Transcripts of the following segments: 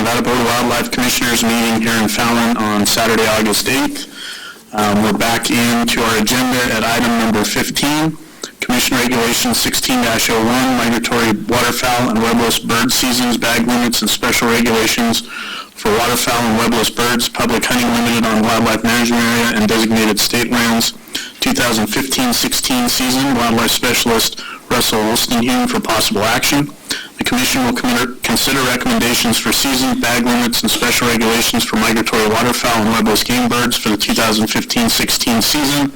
Nevada Board of Wildlife Commissioners meeting here in Fallon on Saturday, August 8th. We're back into our agenda at item number 15, Commission Regulation 16-01, Migratory Waterfowl and Webless Bird Seasons, Bag Limits, and Special Regulations for Waterfowl and Webless Birds, Public Hunting Limited on Wildlife Management Area and Designated State Lands, 2015-16 season. Wildlife Specialist Russell Olstenhume for possible action. The Commission will consider recommendations for season, bag limits, and special regulations for migratory waterfowl and webless game birds for the 2015-16 season,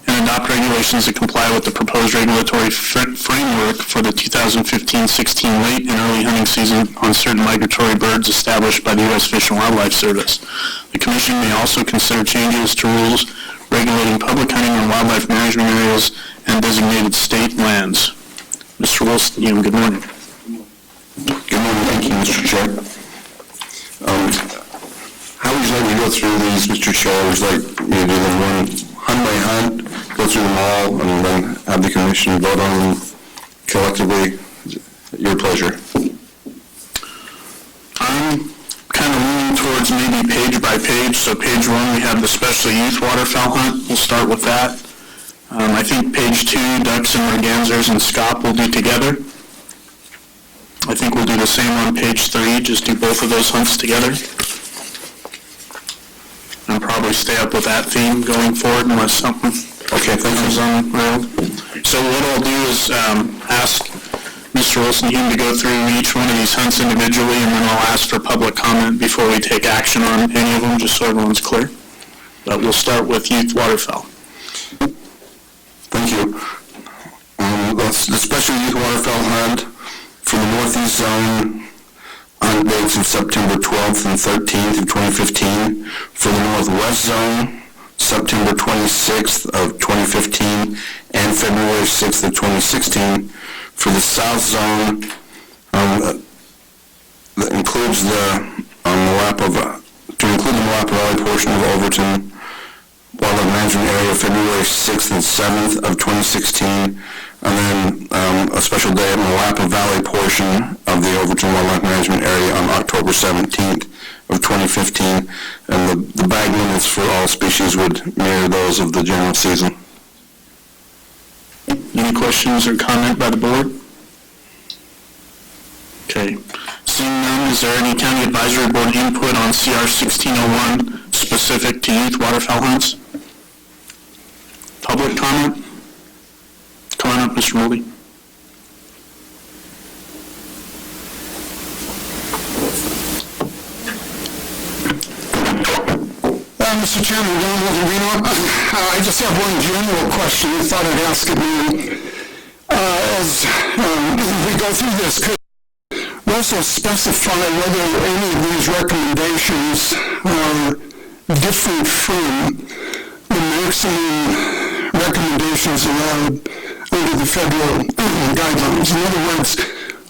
and adopt regulations that comply with the proposed regulatory framework for the 2015-16 late and early hunting season on certain migratory birds established by the U.S. Fish and Wildlife Service. The Commission may also consider changes to rules regulating public hunting on wildlife management areas and designated state lands. Mr. Wilson, good morning. Good morning. Thank you, Mr. Chair. How would you like me to go through these, Mr. Chair? Would you like me to do them one hunt by hunt, go through them all, and then have the Commission vote on them collectively? Your pleasure. I'm kind of leaning towards maybe page by page. So page 1, we have the special youth waterfowl hunt. We'll start with that. I think page 2, ducks and mergansers and scaup we'll do together. I think we'll do the same on page 3, just do both of those hunts together. And probably stay up with that theme going forward unless something comes on road. So what I'll do is ask Mr. Wilson-Hume to go through each one of these hunts individually, and then I'll ask for public comment before we take action on any of them, just so everyone's clear. But we'll start with youth waterfowl. Thank you. The special youth waterfowl hunt for the Northeast Zone on dates of September 12th and 13th of 2015. For the Northwest Zone, September 26th of 2015 and February 6th of 2016. For the South Zone, that includes the Moapa Valley portion of Overton Wildlife Management Area, February 6th and 7th of 2016. And then a special day at Moapa Valley portion of the Overton Wildlife Management Area on October 17th of 2015. And the bag limits for all species would mirror those of the general season. Any questions or comment by the board? Okay. Seeing none, is there any county advisory board input on CR 1601 specific to youth waterfowl hunts? Public comment? Come on up, Mr. Mulvey. Mr. Chairman, I just have one general question I thought I'd ask of you. As we go through this, could you also specify whether any of these recommendations are different from the maximum recommendations allowed under the federal guidelines? In other words,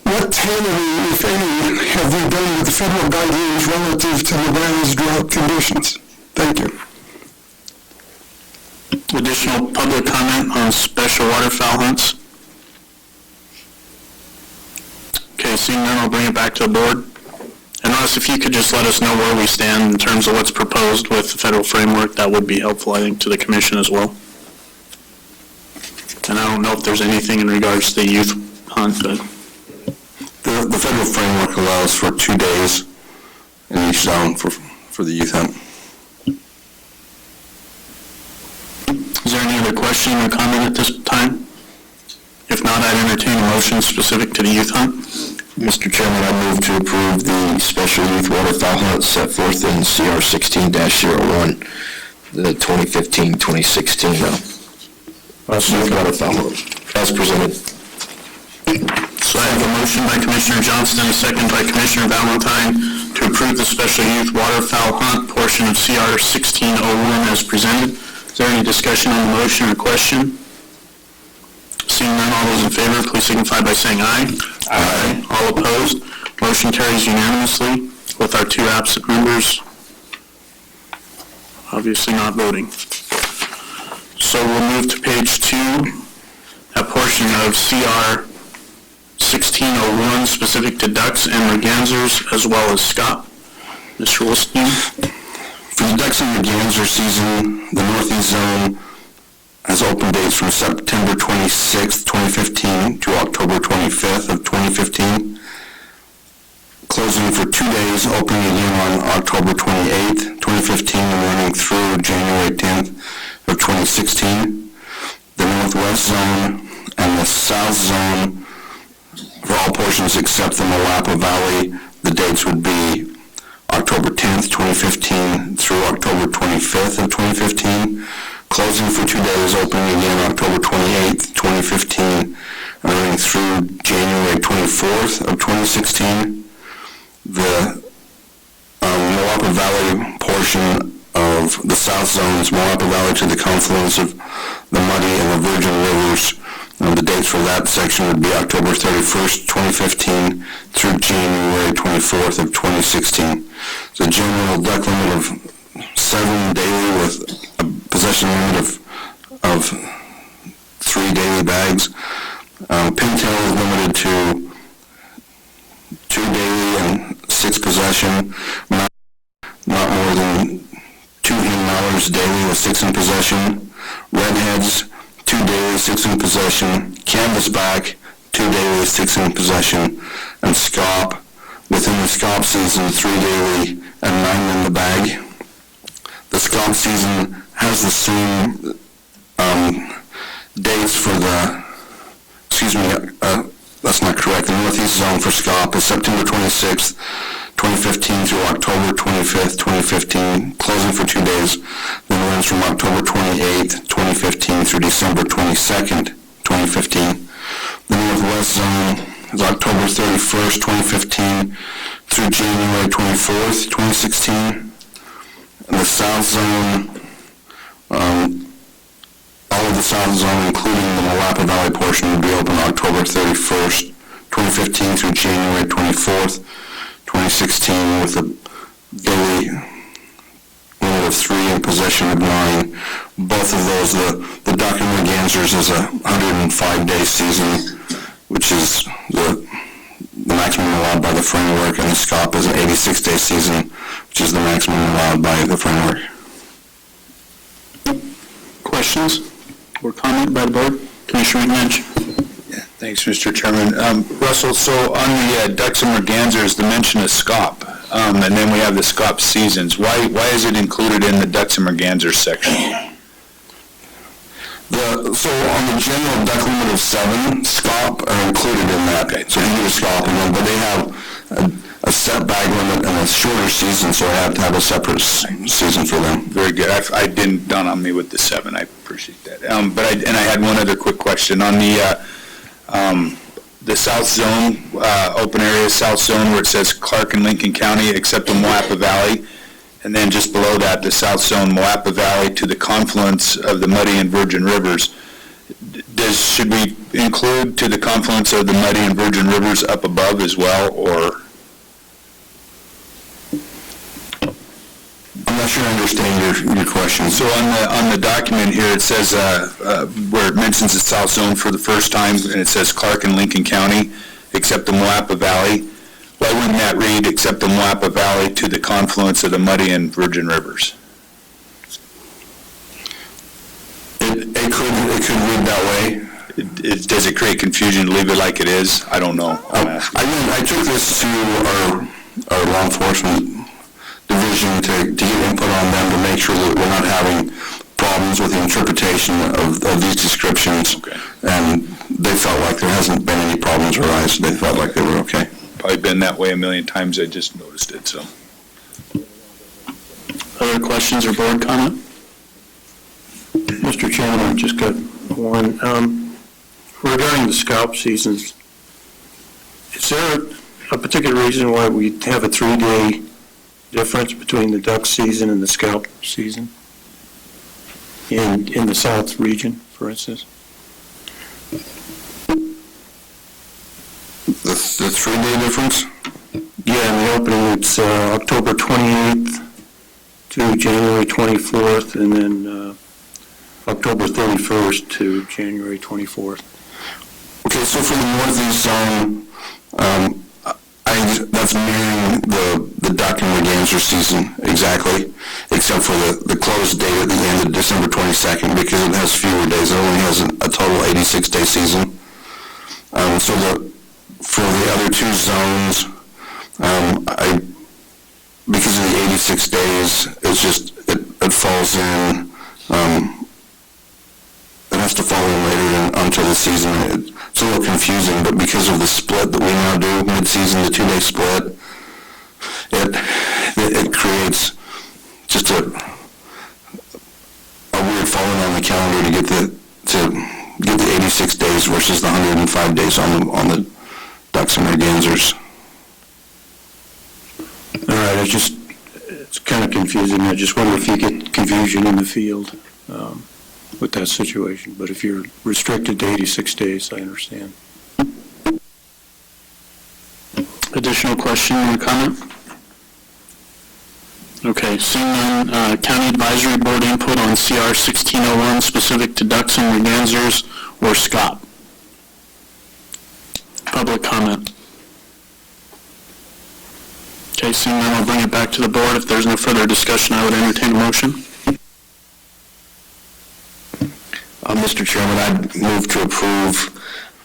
what tailoring, if any, have we done with the federal guidelines relative to Nevada's drought conditions? Thank you. Additional public comment on special waterfowl hunts? Okay, seeing none, I'll bring it back to the board. And Ross, if you could just let us know where we stand in terms of what's proposed with the federal framework, that would be helpful, I think, to the Commission as well. And I don't know if there's anything in regards to the youth hunt, but... The federal framework allows for 2 days in each zone for the youth hunt. Is there any other question or comment at this time? If not, I'd entertain a motion specific to the youth hunt. Mr. Chairman, I move to approve the special youth waterfowl hunt set forth in CR 16-01, the 2015-2016 youth waterfowl hunt, as presented. So I have a motion by Commissioner Johnston, a second by Commissioner Valentine to approve the special youth waterfowl hunt portion of CR 1601 as presented. Is there any discussion on the motion or question? Seeing none, all those in favor, please signify by saying aye. Aye. All opposed? Motion carries unanimously with our 2 absent members obviously not voting. So we'll move to page 2, a portion of CR 1601 specific to ducks and mergansers as well as scop. Mr. Wilson? For the ducks and merganser season, the Northeast Zone has open dates from September 26th, 2015 to October 25th of 2015. Closing for 2 days, opening again on October 28th, 2015, and running through January 10th of 2016. The Northwest Zone and the South Zone, for all portions except the Malapa Valley, the dates would be October 10th, 2015 through October 25th of 2015. Closing for 2 days, opening again October 28th, 2015, and running through January 24th of 2016. The Malapa Valley portion of the South Zone's Malapa Valley to the confluence of the Muddy and the Virgin Rivers. The dates for that section would be October 31st, 2015 through January 24th of 2016. It's a general duck limit of 7 daily with a possession limit of 3 daily bags. Pintail is limited to 2 daily and 6 possession. Not more than 2 hen mallards daily with 6 in possession. Redheads, 2 daily, 6 in possession. Canvasback, 2 daily, 6 in possession. And scop, within the scop season, 3 daily and 9 in the bag. The scop season has the same dates for the, that's not correct. The Northeast Zone for scop is September 26th, 2015 through October 25th, 2015, closing for 2 days, then runs from October 28th, 2015 through December 22nd, 2015. The Northwest Zone is October 31st, 2015 through January 24th, 2016. And the South Zone, all of the South Zone, including the Malapa Valley portion, would be open October 31st, 2015 through January 24th, 2016, with a daily limit of 3 and possession of 9. Both of those, the duck and mergansers is a 105-day season, which is the maximum allowed by the framework, and the scop is an 86-day season, which is the maximum allowed by the framework. Questions or comment by the board? Commissioner McManus? Thanks, Mr. Chairman. Russell, so on the ducks and mergansers, the mention of scop, and then we have the scop seasons. Why is it included in the ducks and mergansers section? So on the general duck limit of 7, scop are included in that. Okay. So you get a scop in them, but they have a set bag limit and a shorter season, so I have to have a separate season for them. Very good. I didn't dawn on me with the 7. I appreciate that. I had one other quick question on the South Zone, open area South Zone, where it says Clark and Lincoln County, except the Malapa Valley. And then just below that, the South Zone, Malapa Valley to the confluence of the Muddy and Virgin Rivers. Should we include to the confluence of the Muddy and Virgin Rivers up above as well, or? I'm not sure I understand your question. So on the document here, it says, where it mentions the South Zone for the first time, and it says Clark and Lincoln County, except the Malapa Valley. Why wouldn't that read, except the Malapa Valley to the confluence of the Muddy and Virgin Rivers? It could read that way. Does it create confusion to leave it like it is? I don't know. I took this to our law enforcement division to get input on them to make sure that we're not having problems with the interpretation of these descriptions. Okay. And they felt like there hasn't been any problems arise. They felt like they were okay. Probably been that way a million times. I just noticed it. So. Other questions or board comment? Mr. Chairman, I've just got one. Regarding the scalp seasons, is there a particular reason why we have a 3-day difference between the duck season and the scalp season in the South region, for instance? The 3-day difference? Yeah, in the opening, it's October 28th to January 24th, and then October 31st to January 24th. Okay, So for the northeast zone, that's mirroring the duck and merganser season exactly, except for the close date at the end of December 22nd, because it has fewer days. It only has a total 86-day season. For the other two zones, because of the 86 days, it falls in, it has to fall in later onto the season. It's a little confusing, but because of the split that we now do, mid-season, the 2-day split, it creates just a weird falling on the calendar to get the 86 days versus the 105 days on the ducks and mergansers. All right, it's kind of confusing. I just wonder if you get confusion in the field with that situation. But if you're restricted to 86 days, I understand. Additional question or comment? Okay, seeing none, County Advisory Board input on CR 1601 specific to ducks and mergansers or SCOP. Public comment. Okay, seeing none, I'll bring it back to the board. If there's no further discussion, I would entertain a motion. Mr. Chairman, I'd move to approve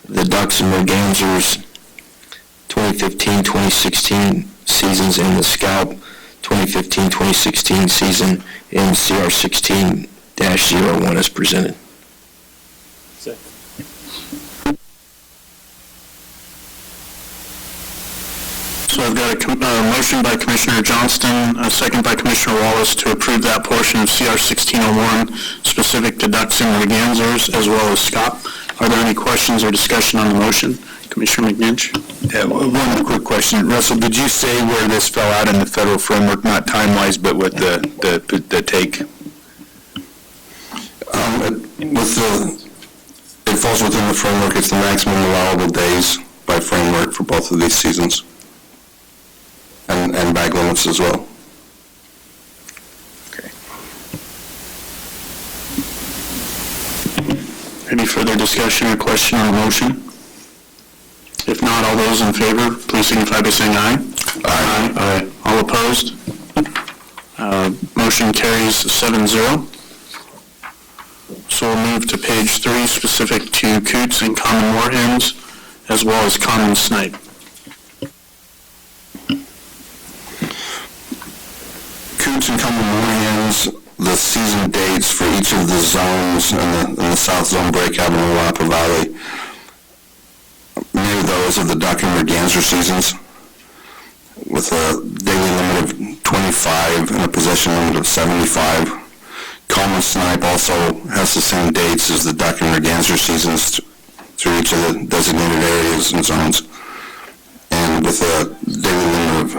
the ducks and mergansers 2015-2016 seasons in the Scout 2015-2016 season in CR 16-01 as presented. So I've got a motion by Commissioner Johnston, a second by Commissioner Wallace to approve that portion of CR 1601 specific to ducks and mergansers as well as SCOP. Are there any questions or discussion on the motion? Commissioner McNinch? Yeah, one quick question. Russell, did you say where this fell out in the federal framework, not time-wise, but with the take? It falls within the framework. It's the maximum allowable days by framework for both of these seasons. And bag limits as well. Okay. Any further discussion or question on the motion? If not, all those in favor, please signify by saying aye. Aye. Aye. All opposed? Motion carries 7-0. So we'll move to page 3, specific to coots and common moorhens, as well as common snipe. Coots and common moorhens, the season dates for each of the zones in the South Zone breakout in the Wappa Valley mirror those of the duck and merganser seasons, with a daily limit of 25 and a possession limit of 75. Common snipe also has the same dates as the duck and merganser seasons through each of the designated areas and zones, and with a daily limit of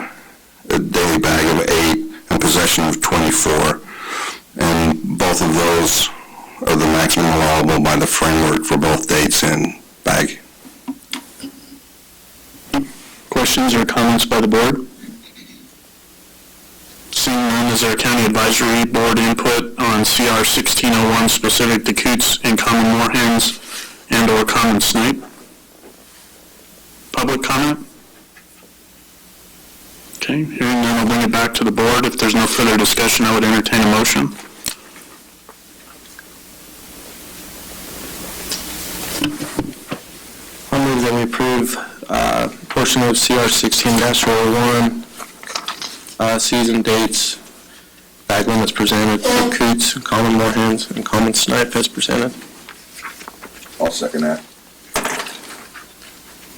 a daily bag of 8 and possession of 24. And both of those are the maximum allowable by the framework for both dates and bag. Questions or comments by the board? Seeing none, is there county advisory board input on CR 1601 specific to coots and common moorhens and or common snipe? Public comment? Okay, hearing none, I'll bring it back to the board. If there's no further discussion, I would entertain a motion. I'll move that we approve portion of CR 16-01, season dates, bag limits presented for coots, common moorhens, and common snipe as presented. I'll second that.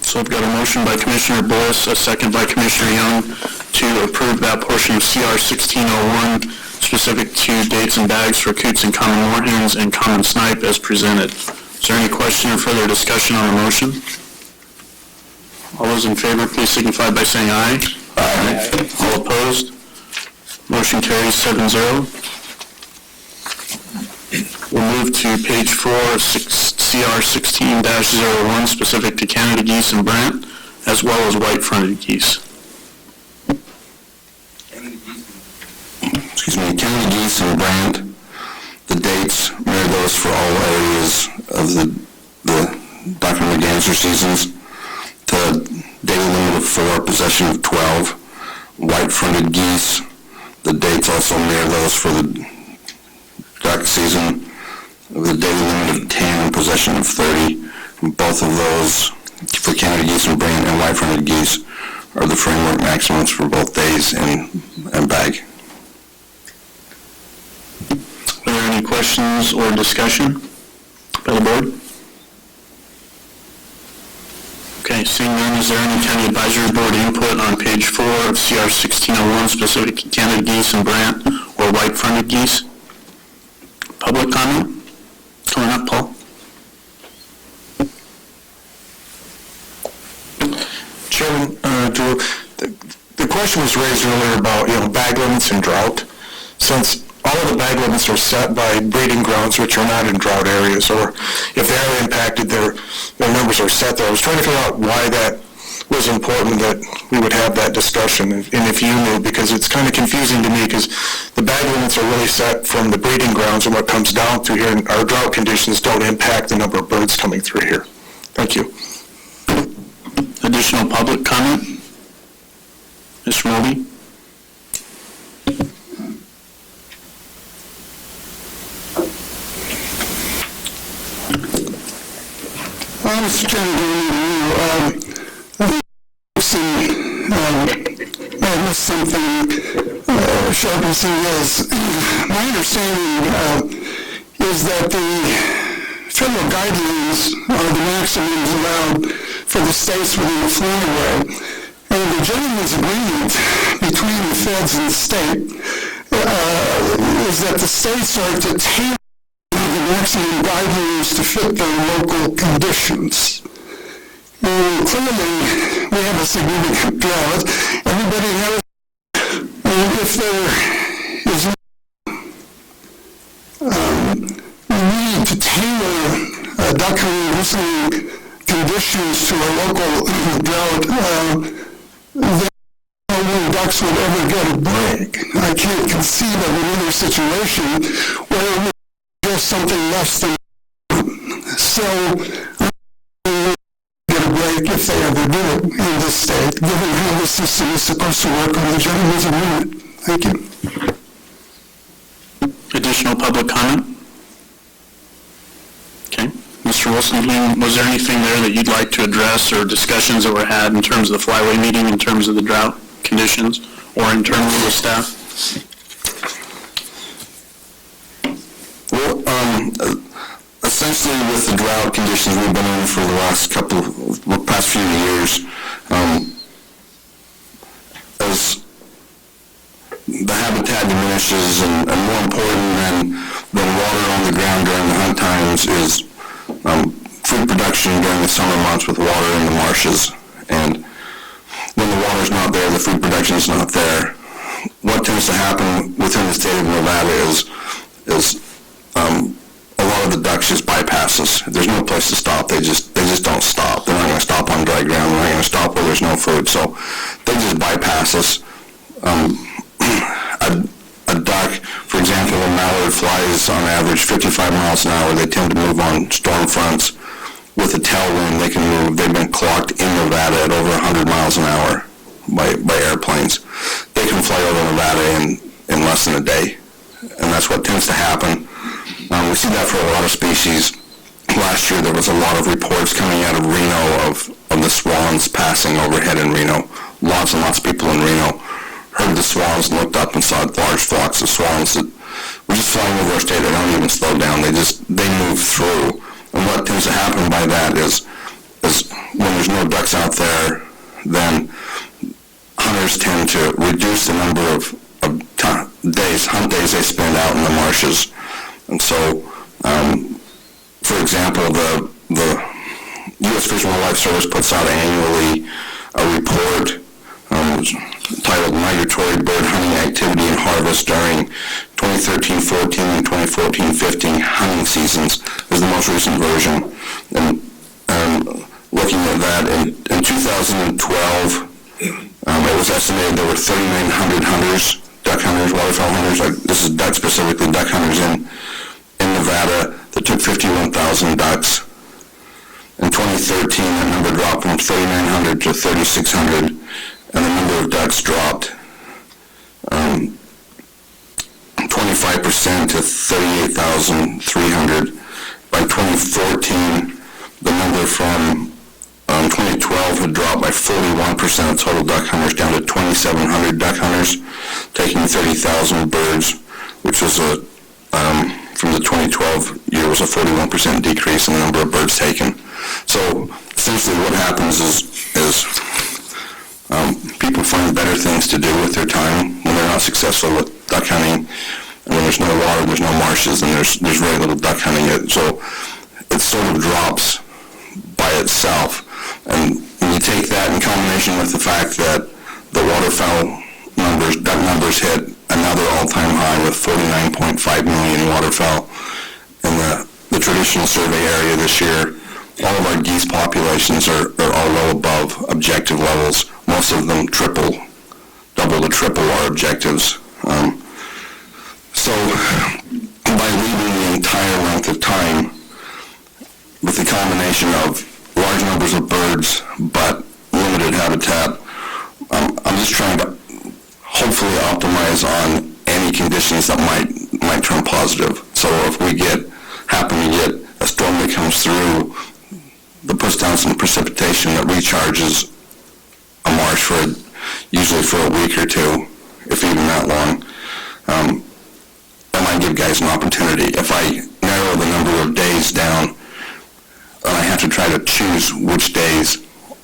So I've got a motion by Commissioner Boyce, a second by Commissioner Young to approve that portion of CR 1601 specific to dates and bags for coots and common moorhens and common snipe as presented. Is there any question or further discussion on the motion? All those in favor, please signify by saying aye. Aye. All opposed? Motion carries 7-0. We'll move to page 4, CR 16-01, specific to Canada geese and brant, as well as white-fronted geese. Excuse me, Canada geese and brant, the dates mirror those for all areas of the duck and redancer seasons. The daily limit of 4, possession of 12. White-fronted geese, the dates also mirror those for the duck season, with a daily limit of 10 and possession of 30. Both of those, for Canada geese and brant and white-fronted geese, are the framework maximums for both days and bag. Are there any questions or discussion by the board? Okay, seeing none, is there any county advisory board input on page 4 of CR 1601 specific to Canada geese and brant or white-fronted geese? Public comment? Coming up, Paul. Chairman, the question was raised earlier about, bag limits and drought. Since all of the bag limits are set by breeding grounds, which are not in drought areas, or if they are impacted, their numbers are set there. I was trying to figure out why that was important that we would have that discussion, and if you knew, because it's kind of confusing to me, because the bag limits are really set from the breeding grounds, and what comes down through here, and our drought conditions don't impact the number of birds coming through here. Thank you. Additional public comment? Mr. Moby? Mr. Chairman, I missed something Sharpie is. My understanding is that the federal guidelines are the maximums allowed for the states within the flyway. And the gentleman's agreement between the feds and the state is that the states are to tailor the maximum guidelines to fit their local conditions. And clearly, we have a significant drought. Everybody knows if there is need to tailor duck hunting conditions to a local drought, then no ducks would ever get a break. I can't conceive of another situation where it would be just something less than so get a break if they ever do it in this state, given how the system is supposed to work on the gentleman's agreement. Thank you. Additional public comment? Okay. Mr. Wilson, was there anything there that you'd like to address or discussions that were had in terms of the flyway meeting, in terms of the drought conditions, or in terms of the staff? Well, essentially with the drought conditions we've been in for the past few years, as the habitat diminishes, and more important than water on the ground during the hunt times is food production during the summer months with water in the marshes. And when the water's not there, the food production is not there. What tends to happen within the state of Nevada is a lot of the ducks just bypass us. There's no place to stop. They just don't stop. They're not going to stop on dry ground. They're not going to stop where there's no food. So they just bypass us. A duck, for example, a mallard flies on average 55 miles an hour. They tend to move on storm fronts. With a tailwind, they can move. They've been clocked in Nevada at over 100 miles an hour by airplanes. They can fly over Nevada in less than a day, and that's what tends to happen. We see that for a lot of species. Last year, there was a lot of reports coming out of Reno of the swans passing overhead in Reno. Lots and lots of people in Reno heard the swans, looked up and saw large flocks of swans that were just flying over our state. They don't even slow down. They move through. And what tends to happen by that is when there's no ducks out there, then hunters tend to reduce the number of hunt days they spend out in the marshes. And so, for example, the U.S. Fish and Wildlife Service puts out annually a report titled Migratory Bird Hunting Activity and Harvest during 2013-14 and 2014-15 hunting seasons is the most recent version. And looking at that, in 2012, it was estimated there were 3,900 hunters, duck hunters, waterfowl hunters, this is duck specifically, duck hunters in Nevada that took 51,000 ducks. In 2013, that number dropped from 3,900 to 3,600, and the number of ducks dropped 25% to 38,300. By 2014, the number from 2012 had dropped by 41% of total duck hunters down to 2,700 duck hunters, taking 30,000 birds, which was from the 2012 year was a 41% decrease in the number of birds taken. So essentially what happens is people find better things to do with their time when they're not successful with duck hunting. And when there's no water, there's no marshes, and there's very little duck hunting yet. So it sort of drops by itself. And when you take that in combination with the fact that the waterfowl numbers, duck numbers hit another all-time high with 49.5 million waterfowl in the traditional survey area this year, all of our geese populations are all well above objective levels. Most of them double to triple our objectives. So by leaving the entire length of time with the combination of large numbers of birds but limited habitat, I'm just trying to hopefully optimize on any conditions that might turn positive. So if we happen to get a storm that comes through that puts down some precipitation that recharges a marsh usually for a week or two, if even that long, that might give guys an opportunity. If I narrow the number of days down, and I have to try to choose which days,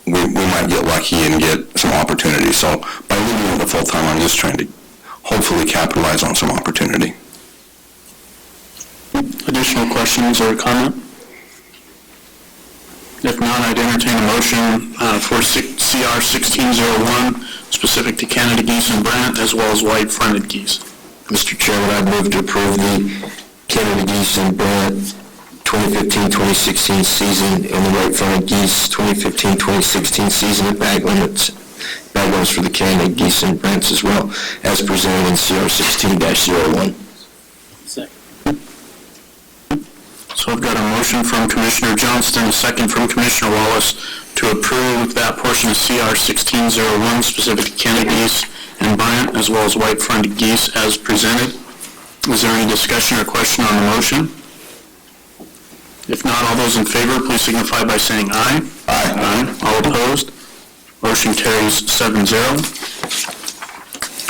we might get lucky and get some opportunity. So by leaving it the full time, I'm just trying to hopefully capitalize on some opportunity. Additional questions or comment? If not, I'd entertain a motion for CR 1601, specific to Canada geese and brant, as well as white-fronted geese. Mr. Chairman, I move to approve the Canada geese and brant 2015-2016 season and the white-fronted geese 2015-2016 season at bag limits for the Canada geese and brants as well, as presented in CR 16-01. So I've got a motion from Commissioner Johnston, a second from Commissioner Wallace to approve that portion of CR 1601, specific to Canada geese and brant, as well as white-fronted geese as presented. Is there any discussion or question on the motion? If not, all those in favor, please signify by saying aye. Aye. All opposed? Motion carries 7-0.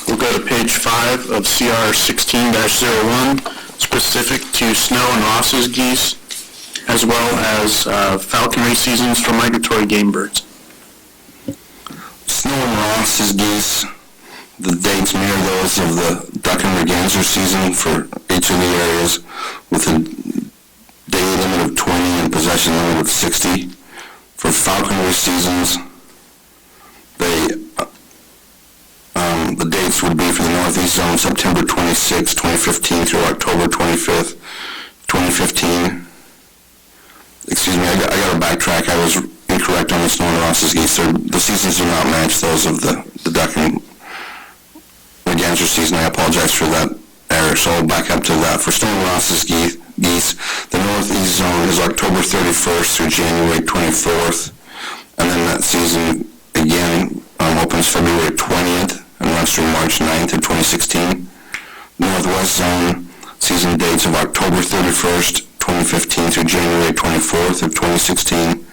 We'll go to page 5 of CR 16-01, specific to snow and Ross's geese, as well as falconry seasons for migratory game birds. Snow and Ross's geese, the dates mirror those of the duck and merganser season for each of the areas, with a daily limit of 20 and possession limit of 60. For falconry seasons, the dates would be for the Northeast Zone, September 26, 2015 through October 25th, 2015. Excuse me, I got to backtrack. I was incorrect on the snow and Ross's geese. The seasons do not match those of the duck and merganser season. I apologize for that error. So I'll back up to that. For snow and Ross's geese, the Northeast Zone is October 31st through January 24th, and then that season again opens February 20th and runs through March 9th of 2016. Northwest Zone season dates of October 31st, 2015 through January 24th of 2016,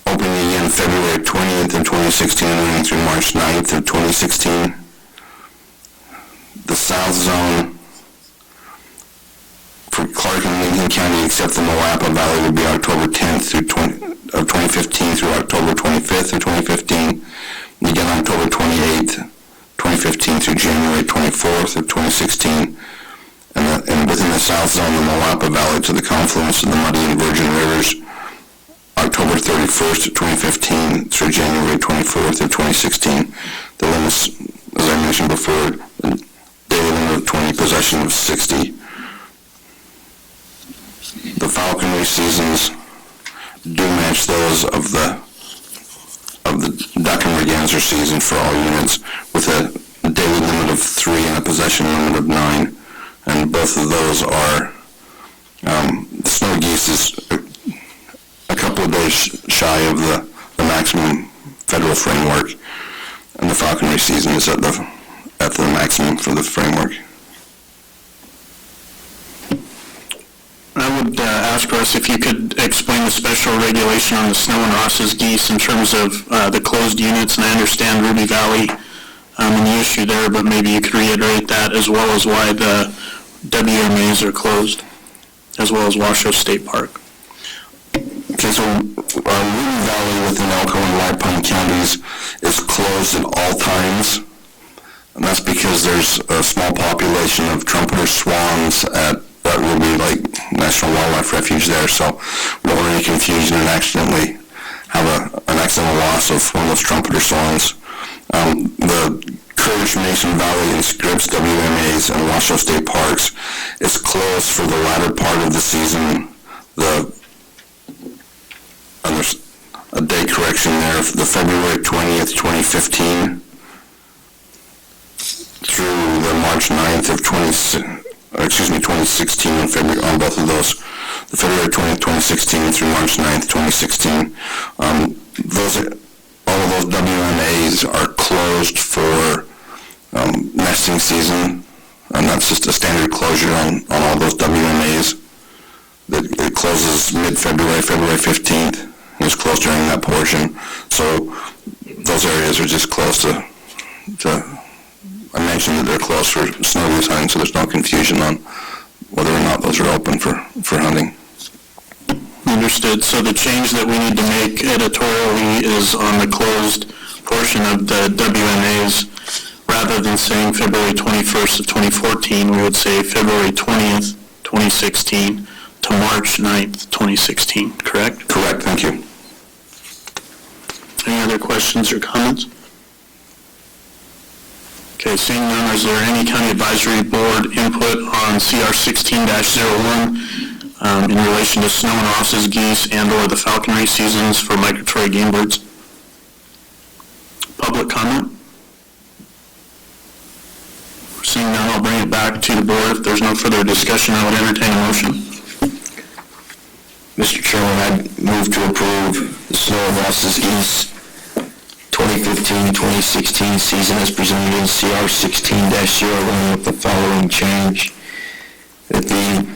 opening again February 20th of 2016 and running through March 9th of 2016. The South Zone for Clark and Lincoln County, except the Moapa Valley, would be October 10th of 2015 through October 25th of 2015. And again, October 28th, 2015 through January 24th of 2016. And within the South Zone, the Moapa Valley to the confluence of the Muddy and Virgin Rivers, October 31st of 2015 through January 24th of 2016. The limits, as I mentioned before, daily limit of 20, possession of 60. The falconry seasons do match those of the duck and merganser season for all units, with a daily limit of 3 and a possession limit of 9. And both of those are, the snow geese is a couple of days shy of the maximum federal framework, and the falconry season is at the maximum for the framework. I would ask Russ if you could explain the special regulation on the Snow and Ross's geese in terms of the closed units, and I understand Ruby Valley and the issue there, but maybe you could reiterate that as well as why the WMAs are closed, as well as Washoe State Park. Okay, so Ruby Valley within Elko and White Pine counties is closed at all times, and that's because there's a small population of trumpeter swans at Ruby Lake National Wildlife Refuge there, so we don't want any confusion and accidentally have an accidental loss of one of those trumpeter swans. The Curtis, Mason Valley, and Scripps WMAs and Washoe State Parks is closed for the latter part of the season. And there's a date correction there, the February 20th, 2015 through the March 9th of 2016 on both of those. The February 20th, 2016 through March 9th, 2016. All of those WMAs are closed for nesting season, and that's just a standard closure on all those WMAs. It closes mid-February, February 15th, and it's closed during that portion. So those areas are just closed to I mentioned that they're closed for snow goose hunting, so there's no confusion on whether or not those are open for hunting. Understood. So the change that we need to make editorially is on the closed portion of the WMAs. Rather than saying February 21st of 2014, we would say February 20th, 2016 to March 9th, 2016, correct? Correct, thank you. Any other questions or comments? Okay, seeing none, is there any county advisory board input on CR 16-01 in relation to Snow and Ross's geese and/or the falconry seasons for migratory game birds? Public comment? Seeing none, I'll bring it back to the board. If there's no further discussion, I would entertain a motion. Mr. Chairman, I move to approve the Snow and Ross's geese 2015-2016 season as presented in CR 16-01 with the following change. That the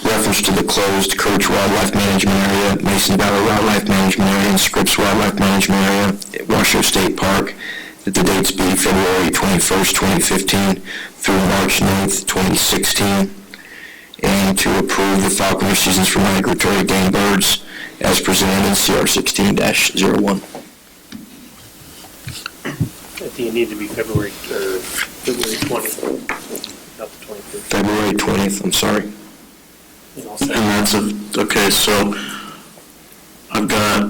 reference to the closed Courage Wildlife Management Area, Mason Valley Wildlife Management Area, and Scripps Wildlife Management Area at Washoe State Park, that the dates be February 21st, 2015 through March 9th, 2016, and to approve the falconry seasons for migratory game birds as presented in CR 16-01. I think it needs to be February 20th, not the 25th. February 20th, I'm sorry. And that's okay, so I've got a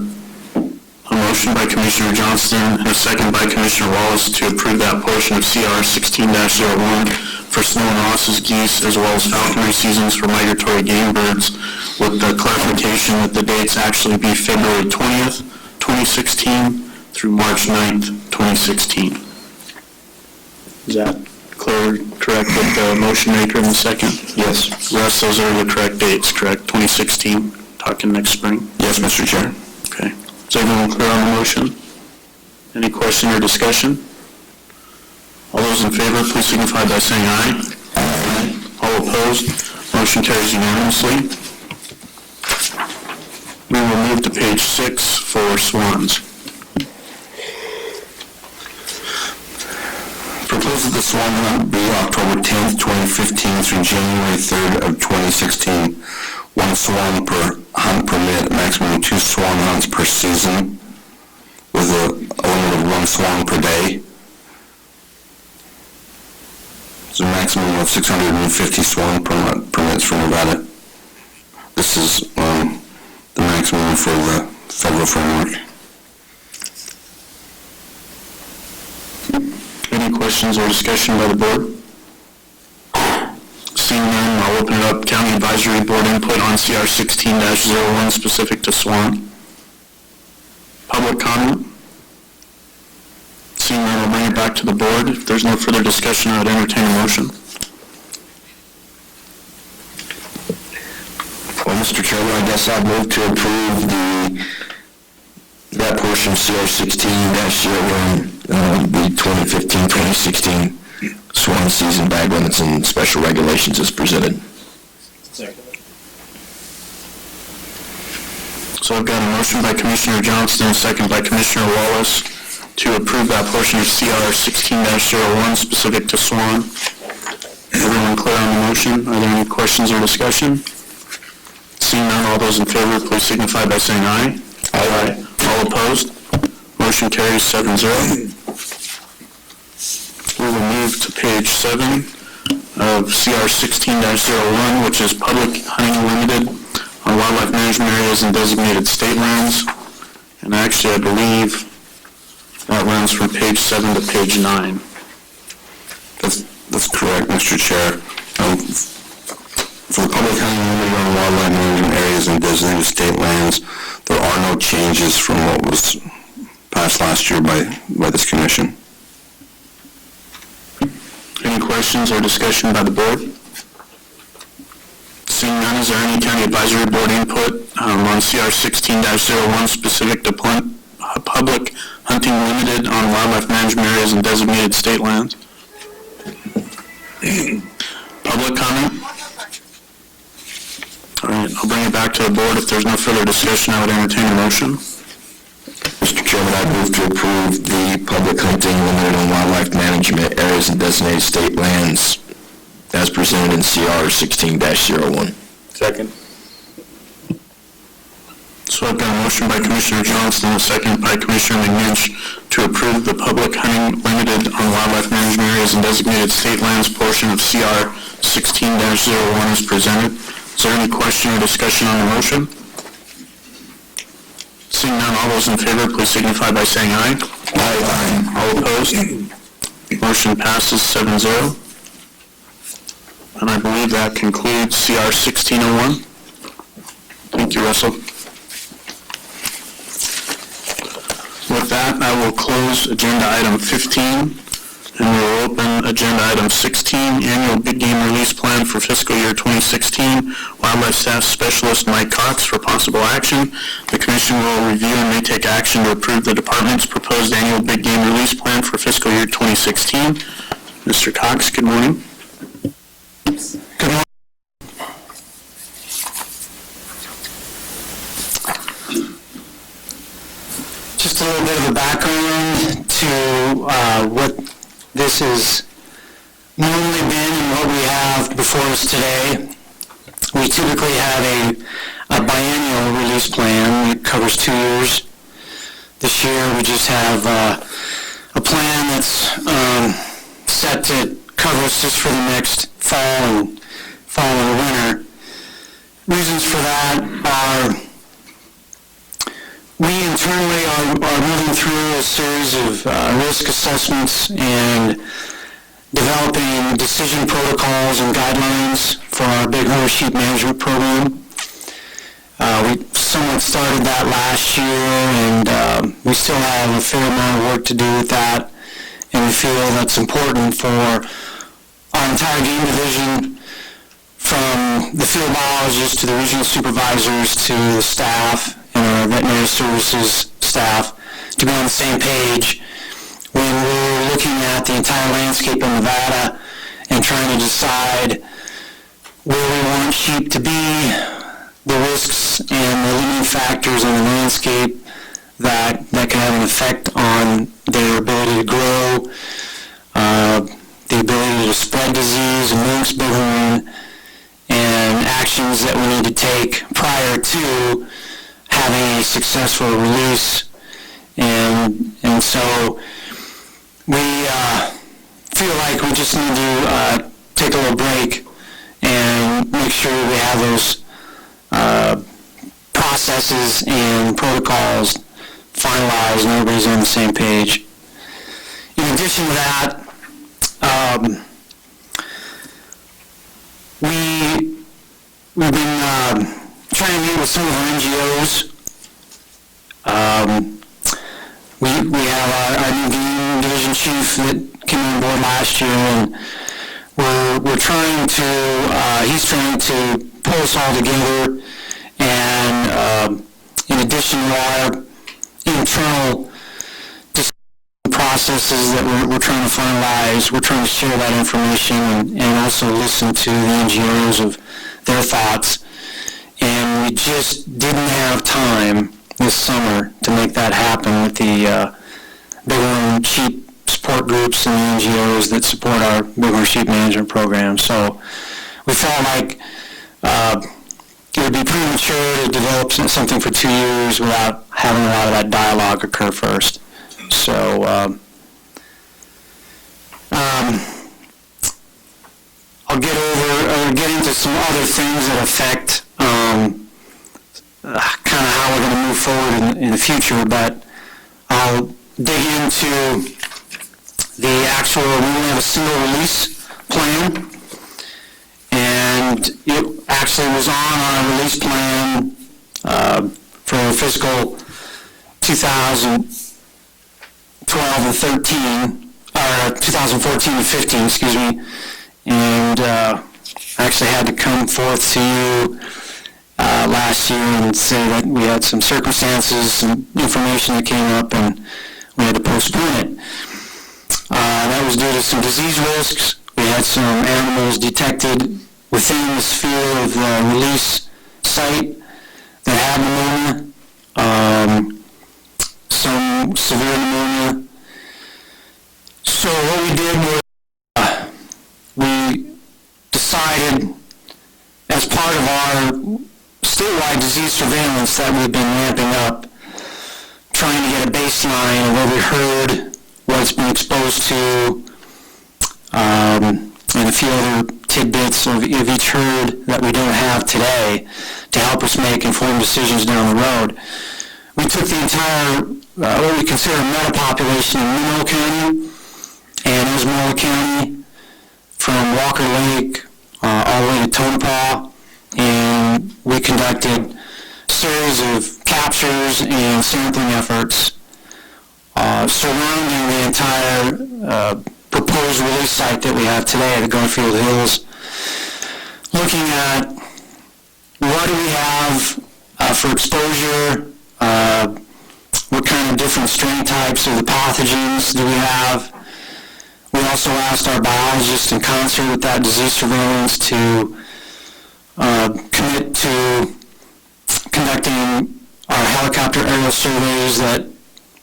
motion by Commissioner Johnston and a second by Commissioner Wallace to approve that portion of CR 16-01 for Snow and Ross's geese as well as falconry seasons for migratory game birds, with the clarification that the dates actually be February 20th, 2016 through March 9th, 2016. Is that correct with the motion maker in the second? Yes. Russ, those are the correct dates, correct? 2016, talking next spring? Yes, Mr. Chair. Okay. Is everyone clear on the motion? Any question or discussion? All those in favor, please signify by saying aye. Aye. All opposed? Motion carries unanimously. We will move to page 6 for swans. Proposed that the swan hunt be October 10th, 2015 through January 3rd of 2016. One swan per hunt permit, maximum 2 swan hunts per season, with a limit of 1 swan per day. There's a maximum of 650 swan permits for Nevada. This is the maximum for the federal framework. Any questions or discussion by the board? Seeing none, I'll open it up. County Advisory Board input on CR 16-01 specific to swan. Public comment? Seeing none, I'll bring it back to the board. If there's no further discussion, I would entertain a motion. I'll Mr. Chairman, I guess I'll move to approve that portion of CR 16-01, the 2015-2016 swan season bag limits and special regulations as presented. So I've got a motion by Commissioner Johnston, a second by Commissioner Wallace to approve that portion of CR 16-01 specific to swan. Everyone clear on the motion? Are there any questions or discussion? Seeing none, all those in favor, please signify by saying aye. Aye. All opposed? Motion carries 7-0. We will move to page 7 of CR 16-01, which is public hunting limited on wildlife management areas and designated state lands. And actually, I believe that runs from page 7 to page 9. That's correct, Mr. Chair. For the public hunting limited on wildlife management areas and designated state lands, there are no changes from what was passed last year by this commission. Any questions or discussion by the board? Seeing none, is there any county advisory board input on CR 16-01 specific to public hunting limited on wildlife management areas and designated state lands? Public comment? All right, I'll bring it back to the board. If there's no further discussion, I would entertain a motion. Mr. Chairman, I move to approve the public hunting limited on wildlife management areas and designated state lands as presented in CR 16-01. Second. So I've got a motion by Commissioner Johnston, a second by Commissioner McNinch to approve the public hunting limited on wildlife management areas and designated state lands portion of CR 16-01 as presented. Is there any question or discussion on the motion? Seeing none, all those in favor, please signify by saying aye. Aye. All opposed? Motion passes 7-0. And I believe that concludes CR 1601. Thank you, Russell. With that, I will close agenda item 15, and we'll open agenda item 16, annual big game release plan for fiscal year 2016. Wildlife Staff Specialist Mike Cox for possible action. The Commission will review and may take action to approve the Department's proposed annual big game release plan for fiscal year 2016. Mr. Cox, good morning. Good morning. Just a little bit of a background to what this has normally been and what we have before us today. We typically have a biennial release plan that covers 2 years. This year we just have a plan that's set to cover us just for the next fall and winter. Reasons for that are we internally are moving through a series of risk assessments and developing decision protocols and guidelines for our big horse sheep management program. We somewhat started that last year, and we still have a fair amount of work to do with that, and we feel that's important for our entire game division, from the field biologists to the regional supervisors to the staff and our veterinary services staff to be on the same page when we're looking at the entire landscape of Nevada and trying to decide where we want sheep to be, the risks and the limiting factors in the landscape that can have an effect on their ability to grow, the ability to spread disease amongst bighorn, and actions that we need to take prior to having a successful release. And so we feel like we just need to take a little break and make sure we have those processes and protocols finalized and everybody's on the same page. In addition to that, we've been trying to meet with some of our NGOs. We have our new game division chief that came on board last year, and he's trying to pull us all together And in addition to our internal processes that we're trying to finalize, we're trying to share that information and also listen to the NGOs of their thoughts. And we just didn't have time this summer to make that happen with the Bighorn sheep support groups and the NGOs that support our Bighorn sheep management program. So we felt like it would be premature to develop something for 2 years without having a lot of that dialogue occur first. So I'll get into some other things that affect kind of how we're going to move forward in the future, but I'll dig into the actual, we only have a single release plan, and it actually was on our release plan for fiscal 2012 and 13, or 2014 and 15, excuse me, and I actually had to come forth to you last year and say that we had some circumstances, some information that came up, and we had to postpone it. That was due to some disease risks. We had some animals detected within the sphere of the release site that had pneumonia, some severe pneumonia. So what we did was we decided, as part of our statewide disease surveillance that we've been ramping up, trying to get a baseline of what we heard, what it's been exposed to, and a few other tidbits of each herd that we don't have today to help us make informed decisions down the road. We took the entire, what we consider meta-population in Monroe County and Osceola County, from Walker Lake all the way to Tonopah, and we conducted a series of captures and sampling efforts surrounding the entire proposed release site that we have today, the Garfield Hills, looking at what do we have for exposure, what kind of different strain types of the pathogens do we have. We also asked our biologists in concert with that disease surveillance to commit to conducting our helicopter aerial surveys that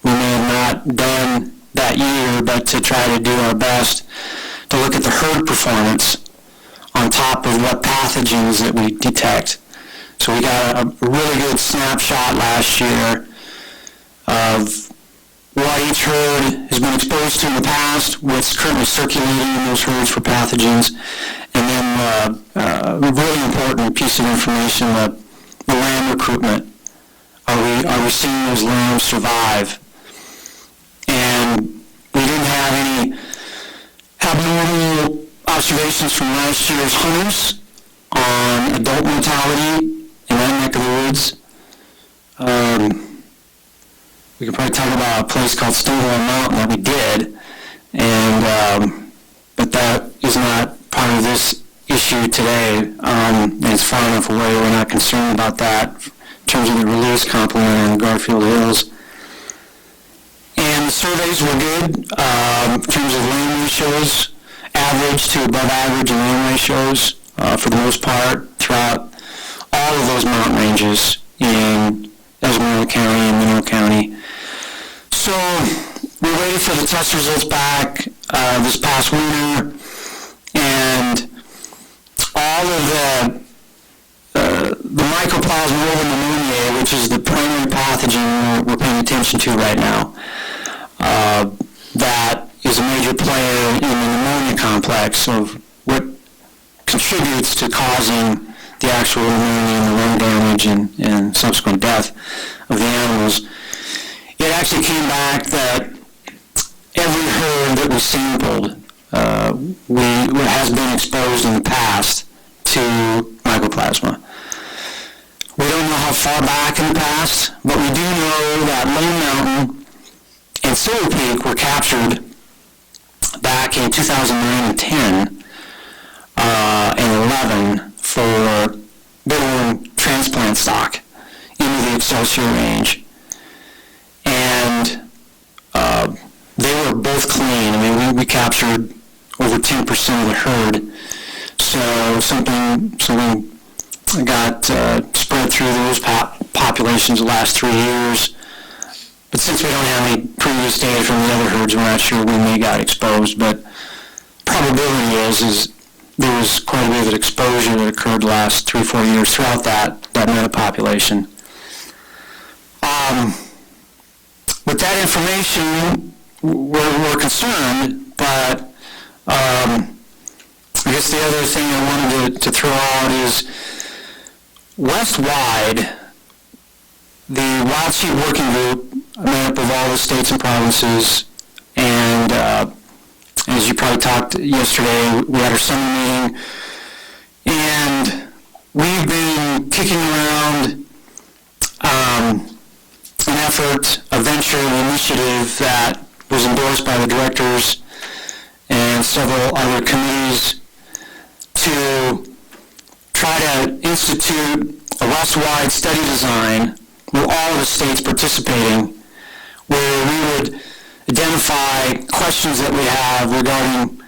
we may have not done that year, but to try to do our best to look at the herd performance on top of what pathogens that we detect. So we got a really good snapshot last year of what each herd has been exposed to in the past, what's currently circulating in those herds for pathogens, and then a really important piece of information, the lamb recruitment. Are we seeing those lambs survive? And we didn't have any abnormal observations from last year's hunters on adult mortality in that neck of the woods. We could probably talk about a place called Stonewall Mountain that we did, and but that is not part of this issue today. And it's far enough away, we're not concerned about that in terms of the release complement in Garfield Hills. And the surveys were good in terms of lamb ratios, average to above average in lamb ratios for the most part throughout all of those mountain ranges in Esmeralda County and Monroe County. So we waited for the test results back this past winter, and all of the mycoplasma pneumoniae, which is the primary pathogen we're paying attention to right now, that is a major player in the pneumonia complex of what contributes to causing the actual pneumonia and the lung damage and subsequent death of the animals. It actually came back that every herd that was sampled has been exposed in the past to mycoplasma. We don't know how far back in the past, but we do know that Lone Mountain and Silver Peak were captured back in 2009 and 10 and 11 for Bighorn transplant transplant stock into the Excelsior range. And they were both clean. I mean, we captured over 10% of the herd. So something got spread through those populations the last 3 years. But since we don't have any previous data from the other herds, we're not sure when they got exposed. But probability is there was quite a bit of exposure that occurred the last 3 or 4 years throughout that metapopulation. With that information, we're concerned, but I guess the other thing I wanted to throw out is west-wide, the Wild Sheep Working Group made up of all the states and provinces, and as you probably talked yesterday, we had our summer meeting, and we've been kicking around an effort, a venture, an initiative that was endorsed by the directors and several other committees to try to institute a west-wide study design with all of the states participating, where we would identify questions that we have regarding